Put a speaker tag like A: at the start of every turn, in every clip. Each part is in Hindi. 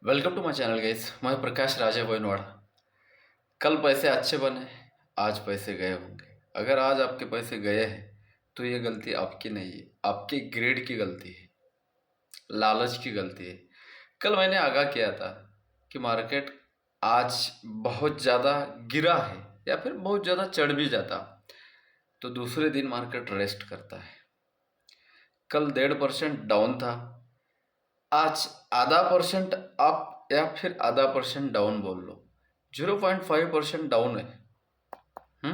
A: Welcome to my channel guys. मैं प्रकाश राजे वोइनवाड़ा। कल पैसे अच्छे बने, आज पैसे गए होंगे। अगर आज आपके पैसे गए हैं तो ये गलती आपकी नहीं है, आपके ग्रेड की गलती है, लालच की गलती है। कल मैंने आगाह किया था कि मार्केट आज बहुत ज़्यादा गिरा है या फिर बहुत ज़्यादा चढ़ भी जाता तो दूसरे दिन मार्केट रेस्ट करता है। कल 1.5% डाउन था, आज आधा परसेंट अप या फिर आधा परसेंट डाउन बोल लो, 0.5% डाउन है।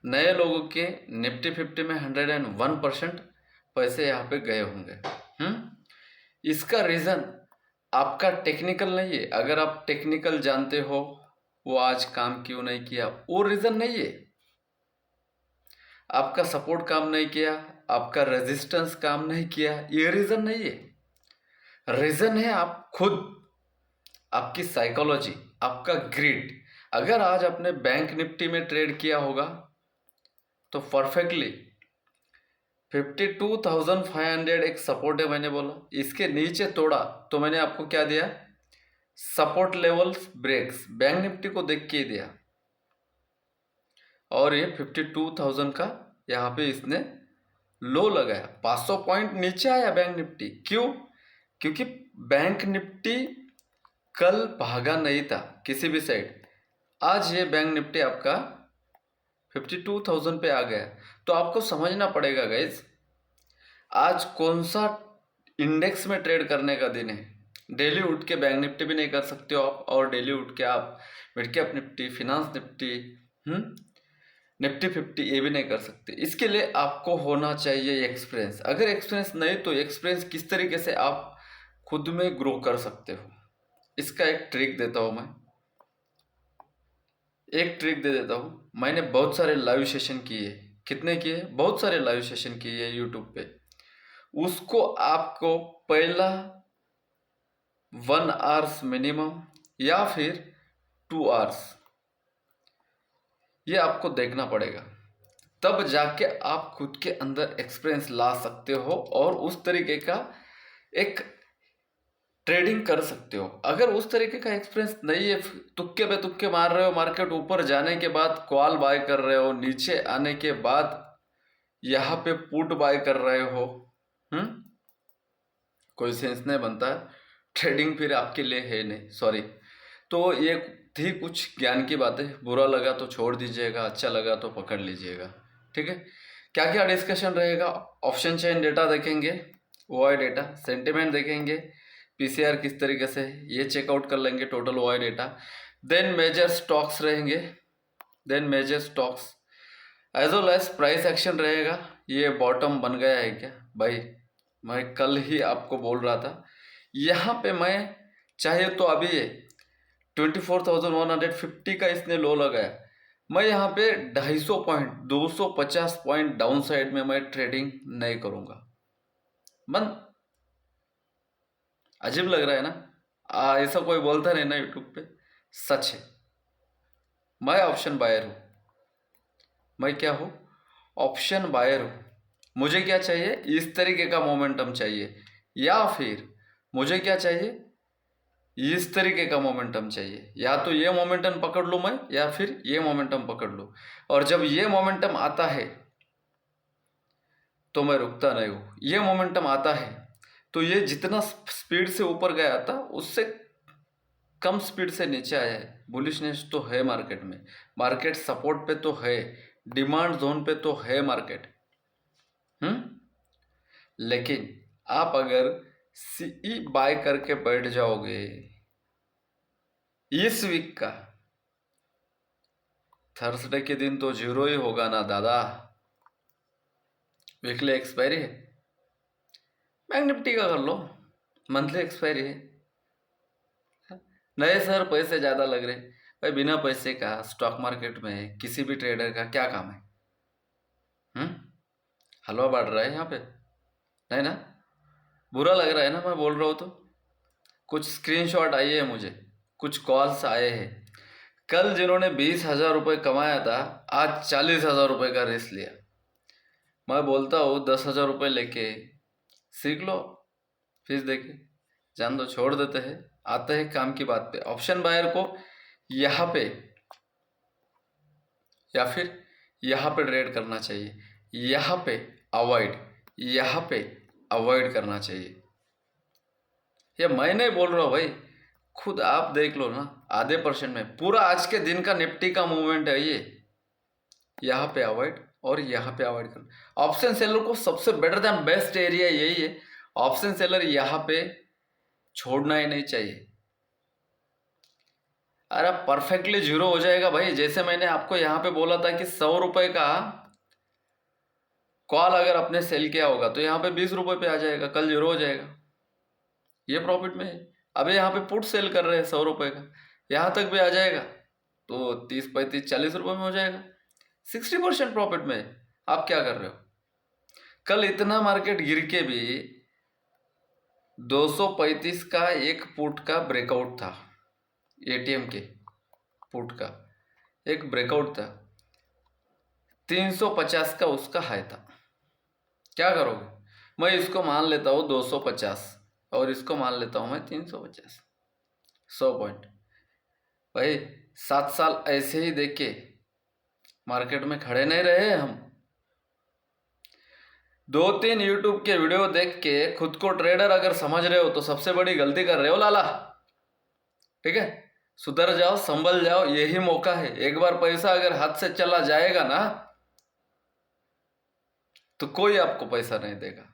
A: नए लोगों के निफ्टी 50 में 101% पैसे यहाँ पे गए होंगे। इसका रीज़न आपका टेक्निकल नहीं है। अगर आप टेक्निकल जानते हो वो आज काम क्यों नहीं किया, वो रीज़न नहीं है। आपका सपोर्ट काम नहीं किया, आपका रेजिस्टेंस काम नहीं किया, ये रीज़न नहीं है। रीज़न है आप खुद, आपकी साइकोलॉजी, आपका ग्रिड। अगर आज आपने बैंक निफ्टी में ट्रेड किया होगा तो परफेक्टली 52,500 एक सपोर्ट है, मैंने बोला इसके नीचे तोड़ा तो मैंने आपको क्या दिया, support levels breaks, Bank Nifty को देख के ही दिया। और ये 52,000 का यहाँ पे इसने लो लगाया, 500 पॉइंट नीचे आया बैंक निफ्टी। क्यों? क्योंकि बैंक निफ्टी कल भागा नहीं था किसी भी साइड। आज ये बैंक निफ्टी आपका 52,000 पे आ गया। तो आपको समझना पड़ेगा गाइज, आज कौन सा इंडेक्स में ट्रेड करने का दिन है। डेली उठ के बैंक निफ्टी भी नहीं कर सकते हो आप, और डेली उठ के आप mid cap Nifty, finance Nifty, Nifty 50 ये भी नहीं कर सकते। इसके लिए आपको होना चाहिए एक्सपीरियंस। अगर एक्सपीरियंस नहीं तो एक्सपीरियंस किस तरीके से आप खुद में ग्रो कर सकते हो, इसका एक ट्रिक देता हूँ मैं। एक ट्रिक दे देता हूँ। मैंने बहुत सारे लाइव सेशन किए। कितने किए? बहुत सारे लाइव सेशन किए यूट्यूब पे। उसको आपको पहला 1 आवर्स मिनिमम या फिर 2 आवर्स ये आपको देखना पड़ेगा, तब जाके आप खुद के अंदर एक्सपीरियंस ला सकते हो और उस तरीके का एक ट्रेडिंग कर सकते हो। अगर उस तरीके का एक्सपीरियंस नहीं है, तुक्के पे तुक्के मार रहे हो, मार्केट ऊपर जाने के बाद कॉल बाय कर रहे हो, नीचे आने के बाद यहाँ पे पुट बाय कर रहे हो, कोई सेंस नहीं बनता है। ट्रेडिंग फिर आपके लिए है नहीं, सॉरी। तो ये थी कुछ ज्ञान की बातें। बुरा लगा तो छोड़ दीजिएगा, अच्छा लगा तो पकड़ लीजिएगा, ठीक है। क्या क्या डिस्कशन रहेगा? ऑप्शन चेन डेटा देखेंगे, ओआई डेटा, सेंटिमेंट देखेंगे, पीसीआर किस तरीके से ये चेकआउट कर लेंगे, total OI data. Then major stocks रहेंगे, then major stocks as well as price action रहेगा। ये बॉटम बन गया है क्या भाई? मैं कल ही आपको बोल रहा था, यहाँ पे मैं चाहे तो अभी ये 24,150 का इसने लो लगाया, मैं यहाँ पे 250 पॉइंट, 250 पॉइंट डाउन साइड में मैं ट्रेडिंग नहीं करूँगा। बंद। अजीब लग रहा है ना? ऐसा कोई बोलता नहीं ना यूट्यूब पे, सच है। मैं ऑप्शन बायर हूँ। मैं क्या हूँ? ऑप्शन बायर हूँ। मुझे क्या चाहिए? इस तरीके का मोमेंटम चाहिए, या फिर मुझे क्या चाहिए? इस तरीके का मोमेंटम चाहिए। या तो ये मोमेंटम पकड़ लूँ मैं, या फिर ये मोमेंटम पकड़ लूँ। और जब ये मोमेंटम आता है तो मैं रुकता नहीं हूँ। ये मोमेंटम आता है तो ये जितना स्पीड से ऊपर गया था उससे कम स्पीड से नीचे आया है। बुलिशनेस तो है मार्केट में, मार्केट सपोर्ट पे तो है, डिमांड जोन पे तो है मार्केट। लेकिन आप अगर सीई बाय करके बैठ जाओगे, इस वीक का थर्सडे के दिन तो जीरो ही होगा ना दादा। वीकली एक्सपायरी है, बैंक निफ्टी का कर लो, मंथली एक्सपायरी है। नए सर पैसे ज़्यादा लग रहे भाई, बिना पैसे का स्टॉक मार्केट में किसी भी ट्रेडर का क्या काम है? हलवा बांट रहा है यहाँ पे, नहीं ना? बुरा लग रहा है ना मैं बोल रहा हूँ तो? कुछ स्क्रीनशॉट आए हैं मुझे, कुछ कॉल्स आए हैं। कल जिन्होंने 20,000 रुपये कमाया था, आज 40,000 रुपये का रिस्क लिया। मैं बोलता हूँ 10,000 रुपये लेके सीख लो, फीस देके जान दो, छोड़ देते हैं। आते हैं काम की बात पे। ऑप्शन बायर को यहाँ पे या फिर यहाँ पे ट्रेड करना चाहिए, यहाँ पे अवॉइड, यहाँ पे अवॉइड करना चाहिए। ये मैं नहीं बोल रहा हूँ भाई, खुद आप देख लो ना, आधे % में पूरा आज के दिन का निफ्टी का मूवमेंट है ये। यहाँ पे अवॉइड और यहाँ पे अवॉइड करना। ऑप्शन सेलर को सबसे बेटर देन बेस्ट एरिया यही है। ऑप्शन सेलर यहाँ पे छोड़ना ही नहीं चाहिए। अरे परफेक्टली जीरो हो जाएगा भाई। जैसे मैंने आपको यहाँ पे बोला था कि 100 रुपए का कॉल अगर आपने सेल किया होगा तो यहाँ पे 20 रुपए पे आ जाएगा, कल जीरो हो जाएगा। ये प्रॉफिट में है। अभी यहाँ पे पुट सेल कर रहे हैं 100 रुपए का, यहाँ तक भी आ जाएगा तो 30, 35, 40 रुपए में हो जाएगा। 60% प्रॉफिट में है। आप क्या कर रहे हो? कल इतना मार्केट गिर के भी 235 का एक पुट का ब्रेकआउट था, एटीएम के पुट का एक ब्रेकआउट था, 350 का उसका हाई था। क्या करोगे? मैं इसको मान लेता हूँ 250 और इसको मान लेता हूँ मैं 350, 100 पॉइंट। भाई 7 साल ऐसे ही देख के मार्केट में खड़े नहीं रहे हम। 2-3 यूट्यूब के वीडियो देख के खुद को ट्रेडर अगर समझ रहे हो तो सबसे बड़ी गलती कर रहे हो लाला। ठीक है, सुधर जाओ, संभल जाओ, यही मौका है। एक बार पैसा अगर हाथ से चला जाएगा ना तो कोई आपको पैसा नहीं देगा।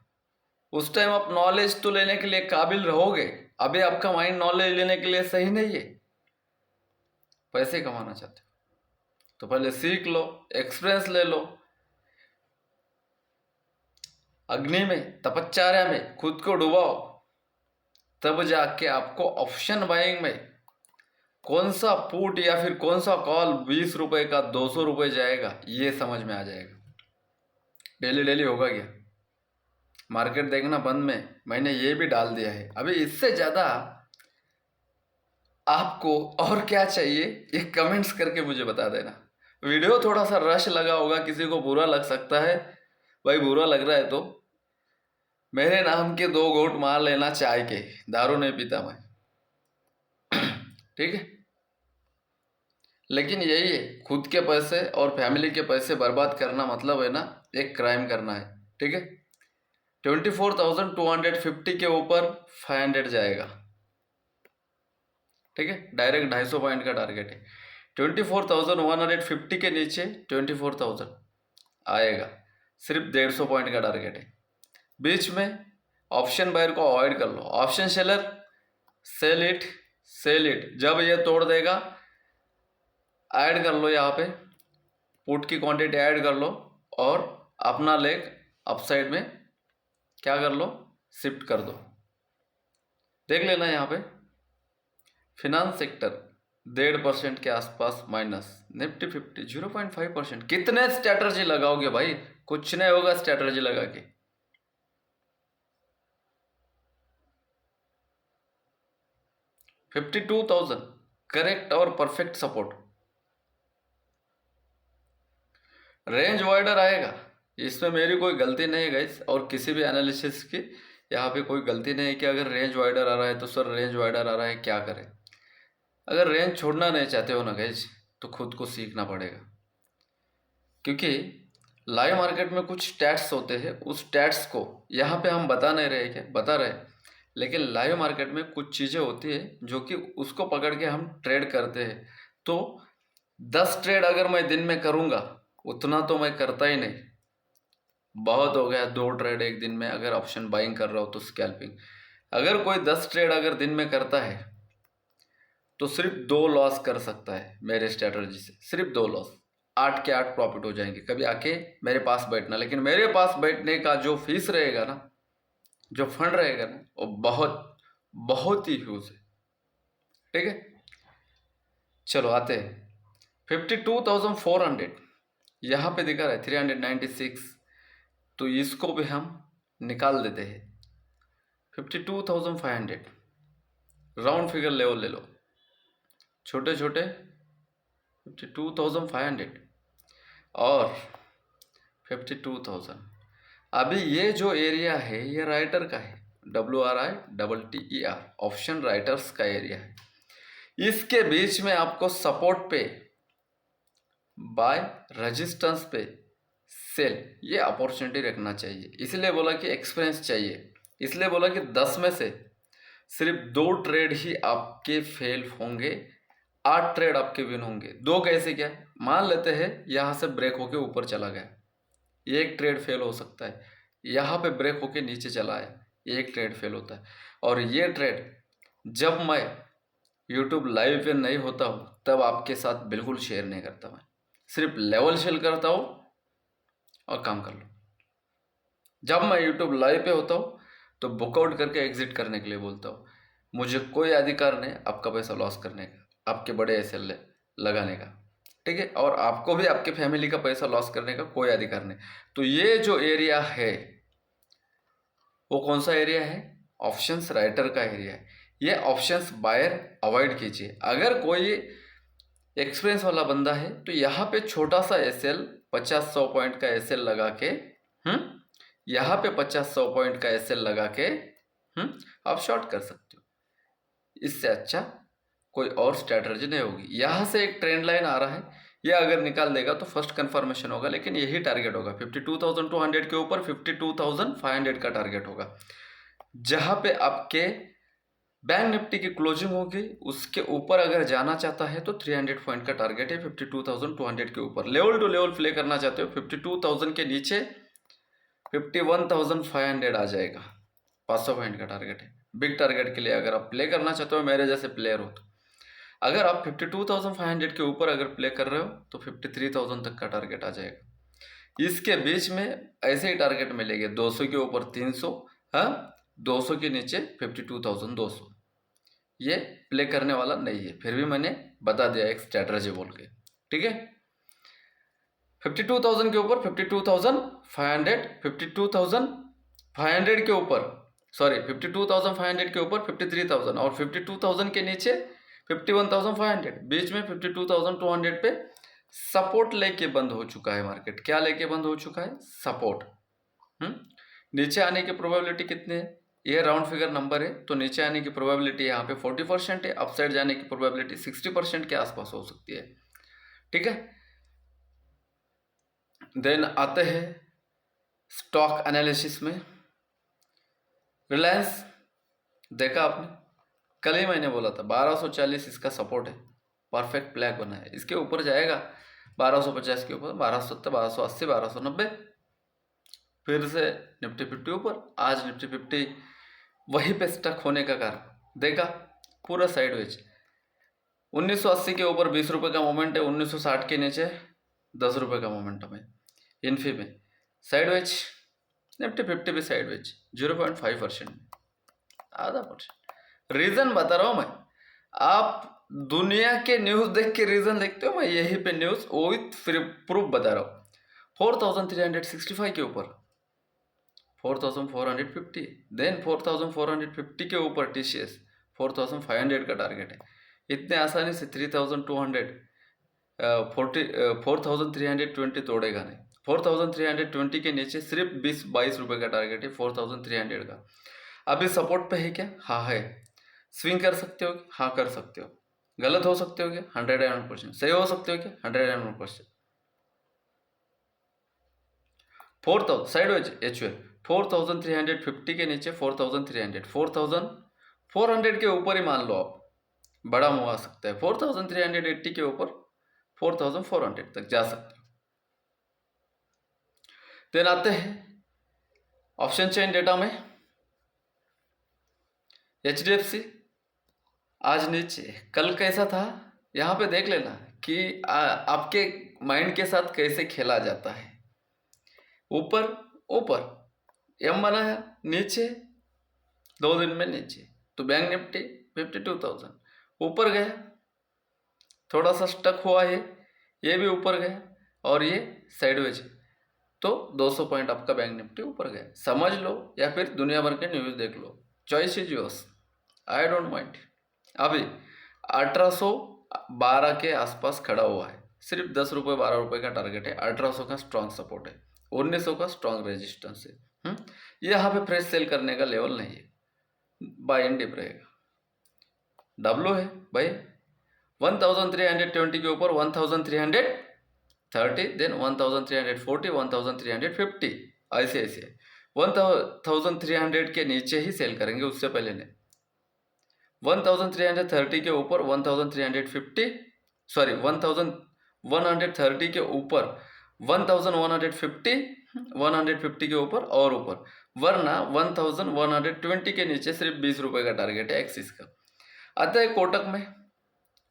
A: उस टाइम आप नॉलेज तो लेने के लिए काबिल रहोगे, अभी आपका माइंड नॉलेज लेने के लिए सही नहीं है। पैसे कमाना चाहते हो तो पहले सीख लो, एक्सपीरियंस ले लो, अग्नि में, तपश्चर्या में खुद को डुबाओ, तब जाके आपको ऑप्शन बाइंग में कौन सा पुट या फिर कौन सा कॉल 20 रुपए का 200 रुपए जाएगा ये समझ में आ जाएगा। डेली डेली होगा क्या? मार्केट देखना बंद में मैंने ये भी डाल दिया है। अभी इससे ज़्यादा आपको और क्या चाहिए ये कमेंट्स करके मुझे बता देना। वीडियो थोड़ा सा रश लगा होगा, किसी को बुरा लग सकता है। भाई बुरा लग रहा है तो मेरे नाम के 2 घूंट मार लेना चाय के, दारू नहीं पीता मैं। ठीक है, लेकिन यही है, खुद के पैसे और फैमिली के पैसे बर्बाद करना मतलब है ना एक क्राइम करना है। ठीक है, 24,250 के ऊपर 500 जाएगा। ठीक है, डायरेक्ट 250 पॉइंट का टारगेट है। 24,150 के नीचे 24,000 आएगा, सिर्फ 150 पॉइंट का टारगेट है। बीच में ऑप्शन बायर को अवॉइड कर लो। Option seller sell it, sell it, जब ये तोड़ देगा ऐड कर लो, यहाँ पे पुट की क्वांटिटी ऐड कर लो और अपना लेग अपसाइड में क्या कर लो, शिफ्ट कर दो। देख लेना यहाँ पे फिनांस सेक्टर 1.5% के आसपास माइनस, निफ्टी 50 0.5%। कितने स्ट्रैटेजी लगाओगे भाई? कुछ नहीं होगा स्ट्रैटेजी लगा के। $52,000 करेक्ट और परफेक्ट सपोर्ट। रेंज वाइडर आएगा, इसमें मेरी कोई गलती नहीं है गाइस, और किसी भी एनालिसिस की यहाँ पे कोई गलती नहीं है कि अगर रेंज वाइडर आ रहा है तो सर रेंज वाइडर आ रहा है क्या करें। अगर रेंज छोड़ना नहीं चाहते हो ना गाइस तो खुद को सीखना पड़ेगा, क्योंकि लाइव मार्केट में कुछ स्टैट्स होते हैं, उस स्टैट्स को यहाँ पे हम बता नहीं रहे, क्या बता रहे, लेकिन लाइव मार्केट में कुछ चीज़ें होती है जो कि उसको पकड़ के हम ट्रेड करते हैं। तो 10 ट्रेड अगर मैं दिन में करूँगा उतना तो मैं करता ही नहीं, बहुत हो गया 2 ट्रेड एक दिन में। अगर ऑप्शन बाइंग कर रहा हो तो स्कैल्पिंग, अगर कोई 10 ट्रेड अगर दिन में करता है तो सिर्फ 2 लॉस कर सकता है मेरे स्ट्रैटेजी से, सिर्फ 2 लॉस, 8 के 8 प्रॉफिट हो जाएंगे। कभी आके मेरे पास बैठना, लेकिन मेरे पास बैठने का जो फीस रहेगा ना, जो फंड रहेगा ना, वो बहुत बहुत ही ह्यूज है। ठीक है, चलो आते हैं 52,400 यहाँ पे दिखा रहा है 396, तो इसको भी हम निकाल देते हैं। 52,500 राउंड फिगर लेवल ले लो, छोटे छोटे 52,500 और 52,000। अभी ये जो एरिया है ये राइटर का है, WRITTER, ऑप्शन राइटर्स का एरिया है। इसके बीच में आपको सपोर्ट पे, बाय, रेजिस्टेंस पे, सेल, ये अपॉर्चुनिटी रखना चाहिए। इसलिए बोला कि एक्सपीरियंस चाहिए, इसलिए बोला कि 10 में से सिर्फ 2 ट्रेड ही आपके फेल होंगे, 8 ट्रेड आपके विन होंगे। 2 कैसे? क्या मान लेते हैं यहाँ से ब्रेक होके ऊपर चला गया, एक ट्रेड फेल हो सकता है। यहाँ पे ब्रेक होके नीचे चला आया, एक ट्रेड फेल होता है। और ये ट्रेड जब मैं यूट्यूब लाइव पे नहीं होता हूँ तब आपके साथ बिल्कुल शेयर नहीं करता, मैं सिर्फ लेवल शेयर करता हूँ और काम कर लो। जब मैं यूट्यूब लाइव पे होता हूँ तो बुकआउट करके एग्जिट करने के लिए बोलता हूँ। मुझे कोई अधिकार नहीं आपका पैसा लॉस करने का, आपके बड़े एसएल लगाने का, ठीक है? और आपको भी आपके फैमिली का पैसा लॉस करने का कोई अधिकार नहीं। तो ये जो एरिया है वो कौन सा एरिया है? ऑप्शंस राइटर का एरिया है। ये ऑप्शंस बायर अवॉइड कीजिए। अगर कोई एक्सपीरियंस वाला बंदा है तो यहाँ पे छोटा सा एसएल 50-100 पॉइंट का एसएल लगा के यहाँ पे 50-100 पॉइंट का एसएल लगा के आप शॉर्ट कर सकते हो। इससे अच्छा कोई और स्ट्रैटेजी नहीं होगी। यहाँ से एक ट्रेंड लाइन आ रहा है, ये अगर निकाल देगा तो फर्स्ट कंफर्मेशन होगा, लेकिन यही टारगेट होगा 52,200 के ऊपर 52,500 का टारगेट होगा। जहाँ पे आपके बैंक निफ्टी की क्लोजिंग होगी उसके ऊपर अगर जाना चाहता है तो 300 पॉइंट का टारगेट है 52,200 के ऊपर। लेवल टू लेवल प्ले करना चाहते हो 52,000 के नीचे 51,500 आ जाएगा, 500 पॉइंट का टारगेट है। बिग टारगेट के लिए अगर आप प्ले करना चाहते हो, मेरे जैसे प्लेयर हो, तो अगर आप 52,500 के ऊपर अगर प्ले कर रहे हो तो 53,000 तक का टारगेट आ जाएगा। इसके बीच में ऐसे ही टारगेट मिलेंगे 200 के ऊपर 300, 200 के नीचे 52,200। ये प्ले करने वाला नहीं है, फिर भी मैंने बता दिया एक स्ट्रैटेजी बोल के, ठीक है? 52,000 के ऊपर 52,500, 52,500 के ऊपर 52,500 के ऊपर 53,000 और 52,000 के नीचे 51,500, बीच में 52,200 पे सपोर्ट लेके बंद हो चुका है मार्केट। क्या लेके बंद हो चुका है? सपोर्ट। नीचे आने की प्रोबेबिलिटी कितनी है? ये राउंड फिगर नंबर है, तो नीचे आने की प्रोबेबिलिटी यहाँ पे 40% है, अपसाइड जाने की प्रोबेबिलिटी 60% के आसपास हो सकती है, ठीक है? देन आते हैं स्टॉक एनालिसिस में। रिलायंस देखा आपने, कल ही मैंने बोला था 1240 इसका सपोर्ट है, परफेक्ट फ्लैग बना है। इसके ऊपर जाएगा 1250 के ऊपर, 1270, 1280, 1290, फिर से निफ्टी 50 ऊपर। आज निफ्टी 50 वहीं पे स्टक होने का कारण देखा, पूरा साइडवेज। 1980 के ऊपर 20 रुपये का मोमेंट है, 1960 के नीचे 10 रुपये का मोमेंटम है। इन्फी में साइडवेज, निफ्टी 50 भी साइडवेज 0.5%, आधा %। रीजन बता रहा हूँ मैं, आप दुनिया के न्यूज देख के रीजन देखते हो, मैं यही पे न्यूज विथ प्रूफ बता रहा हूँ। 4,365 के ऊपर 4,450, देन 4,450 के ऊपर टीसीएस 4,500 का टारगेट है। इतने आसानी से 3,200 4,320 तोड़ेगा नहीं। 4,320 के नीचे सिर्फ 20-22 रुपये का टारगेट है 4,300 का। अभी सपोर्ट पे है क्या? हाँ है। स्विंग कर सकते हो? हाँ कर सकते हो। गलत हो सकते हो क्या? 101%। सही हो सकते हो क्या? 101%। 4,000 साइडवेज एचयूएल 4,350 के नीचे 4,300, 4,400 के ऊपर ही मान लो आप, बड़ा मूव आ सकता है। 4,380 के ऊपर 4,400 तक जा सकते हो। देन आते हैं ऑप्शन चेन डेटा में। HDFC आज नीचे, कल कैसा था यहाँ पे देख लेना कि आपके माइंड के साथ कैसे खेला जाता है। ऊपर ऊपर एम बनाया, नीचे 2 दिन में नीचे, तो बैंक निफ्टी 52,000 ऊपर गया, थोड़ा सा स्टक हुआ है, ये भी ऊपर गया और ये साइडवेज, तो 200 पॉइंट आपका बैंक निफ्टी ऊपर गया। समझ लो या फिर दुनिया भर के न्यूज़ देख लो, choice is yours, I don't mind. अभी 1812 के आसपास खड़ा हुआ है, सिर्फ 10 रुपये 12 रुपये का टारगेट है। 1800 का स्ट्रॉन्ग सपोर्ट है, 1900 का स्ट्रॉन्ग रेजिस्टेंस है। यहाँ पे फ्रेश सेल करने का लेवल नहीं है। बाय इन डिप रहेगा। डब्लू है भाई 1320 के ऊपर 1330, देन 1340, 1350, ऐसे ऐसे 1300 के नीचे ही सेल करेंगे, उससे पहले नहीं। 1330 के ऊपर 1350, सॉरी 1130 के ऊपर 1150, 150 के ऊपर और ऊपर, वरना 1120 के नीचे सिर्फ 20 रुपए का टारगेट है एक्सिस का। आता है कोटक में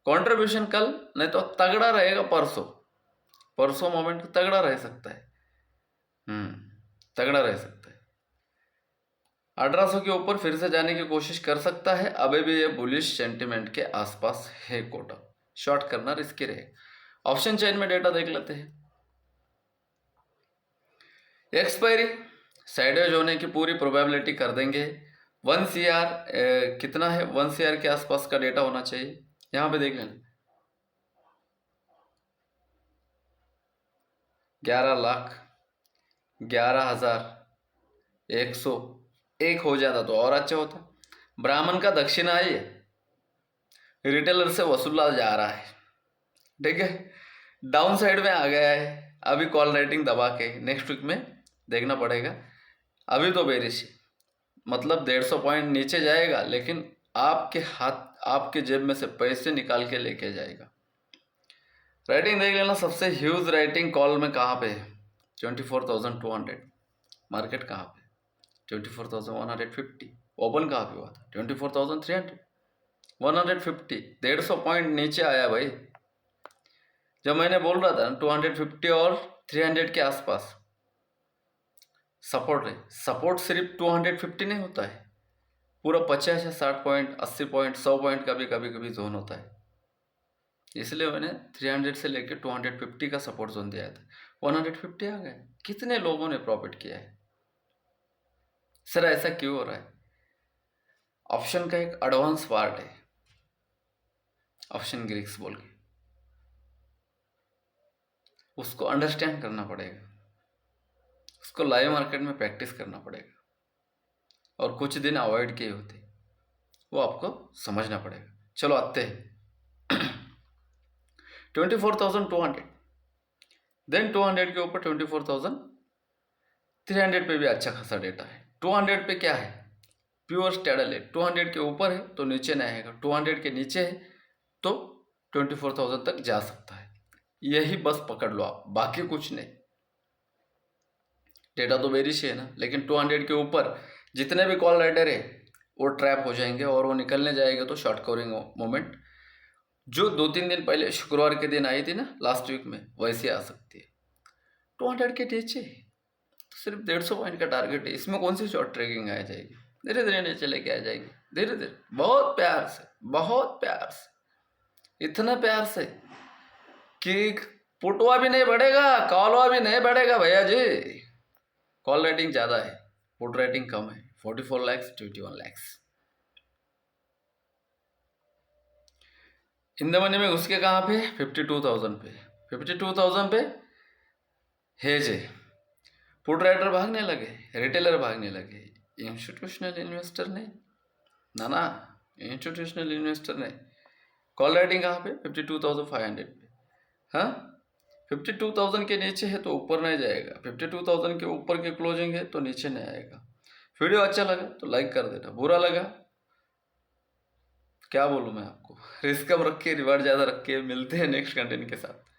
A: कंट्रीब्यूशन कल नहीं तो तगड़ा रहेगा परसों। परसों मोमेंट तगड़ा रह सकता है, तगड़ा रह सकता है। 1800 के ऊपर फिर से जाने की कोशिश कर सकता है। अभी भी ये बुलिश सेंटिमेंट के आसपास है कोटक, शॉर्ट करना रिस्की रहेगा। ऑप्शन चेन में डेटा देख लेते हैं। एक्सपायरी साइडवेज होने की पूरी प्रोबेबिलिटी कर देंगे। 1 CR कितना है, 1 CR के आसपास का डेटा होना चाहिए। यहां पे देख लेना 11,11,101 हो जाता तो और अच्छा होता। ब्राह्मण का दक्षिणा है, ये रिटेलर से वसूला जा रहा है, ठीक है। डाउन साइड में आ गया है, अभी कॉल राइटिंग दबा के नेक्स्ट वीक में देखना पड़ेगा। अभी तो बेरिश है, मतलब 150 पॉइंट नीचे जाएगा, लेकिन आपके हाथ, आपके जेब में से पैसे निकाल के लेके जाएगा। राइटिंग देख लेना, सबसे ह्यूज राइटिंग कॉल में कहाँ पे है, 24,200। मार्केट कहाँ पे, 24,150। ओपन कहाँ पे हुआ था, 24,300। 150, 150 पॉइंट नीचे आया भाई। जब मैंने बोल रहा था 250 और 300 के आसपास सपोर्ट है, सपोर्ट सिर्फ 250 नहीं होता है, पूरा 50 या 60 पॉइंट, 80 पॉइंट, 100 पॉइंट का भी कभी जोन होता है। इसलिए मैंने 300 से लेकर 250 का सपोर्ट जोन दिया था। 150 आ गए, कितने लोगों ने प्रॉफिट किया है सर, ऐसा क्यों हो रहा है? ऑप्शन का एक एडवांस पार्ट है, ऑप्शन ग्रीक्स बोल के, उसको अंडरस्टैंड करना पड़ेगा, उसको लाइव मार्केट में प्रैक्टिस करना पड़ेगा, और कुछ दिन अवॉइड किए होते, वो आपको समझना पड़ेगा। चलो आते हैं 24,200, देन 200 के ऊपर 24,300 पे भी अच्छा खासा डेटा है। 200 पे क्या है, प्योर स्टैडल है। 200 के ऊपर है तो नीचे नहीं आएगा, 200 के नीचे है तो 24,000 तक जा सकता है। यही बस पकड़ लो आप, बाकी कुछ नहीं। डेटा तो बेरिश है ना, लेकिन 200 के ऊपर जितने भी कॉल राइटर है वो ट्रैप हो जाएंगे, और वो निकलने जाएगा तो शॉर्ट कवरिंग मोमेंट जो 2-3 दिन पहले शुक्रवार के दिन आई थी ना लास्ट वीक में, वैसे आ सकती है। 200 के नीचे तो सिर्फ 150 पॉइंट का टारगेट है, इसमें कौन सी शॉर्ट ट्रेकिंग आ जाएगी? धीरे धीरे नीचे लेके आ जाएगी, धीरे धीरे, बहुत प्यार से, बहुत प्यार से, इतना प्यार से कि पुटवा भी नहीं बढ़ेगा, कॉलवा भी नहीं बढ़ेगा भैया जी। कॉल रेटिंग ज़्यादा है, पुट रेटिंग कम है, 44 lakh 21 lakh. In the money में घुस के कहाँ पे, 52,000 पे, 52,000 पे हेज है। पुट राइटर भागने लगे, रिटेलर भागने लगे, इंस्टीट्यूशनल इन्वेस्टर नहीं ना, इंस्टीट्यूशनल इन्वेस्टर नहीं। कॉल राइटिंग कहाँ पे, 52,500 पे। हाँ, 52,000 के नीचे है तो ऊपर नहीं जाएगा, 52,000 के ऊपर के क्लोजिंग है तो नीचे नहीं आएगा। वीडियो अच्छा लगा तो लाइक कर देना, बुरा लगा क्या बोलूँ मैं आपको, रिस्क कम रख के रिवार्ड ज़्यादा रख के। मिलते हैं नेक्स्ट कंटेंट के साथ।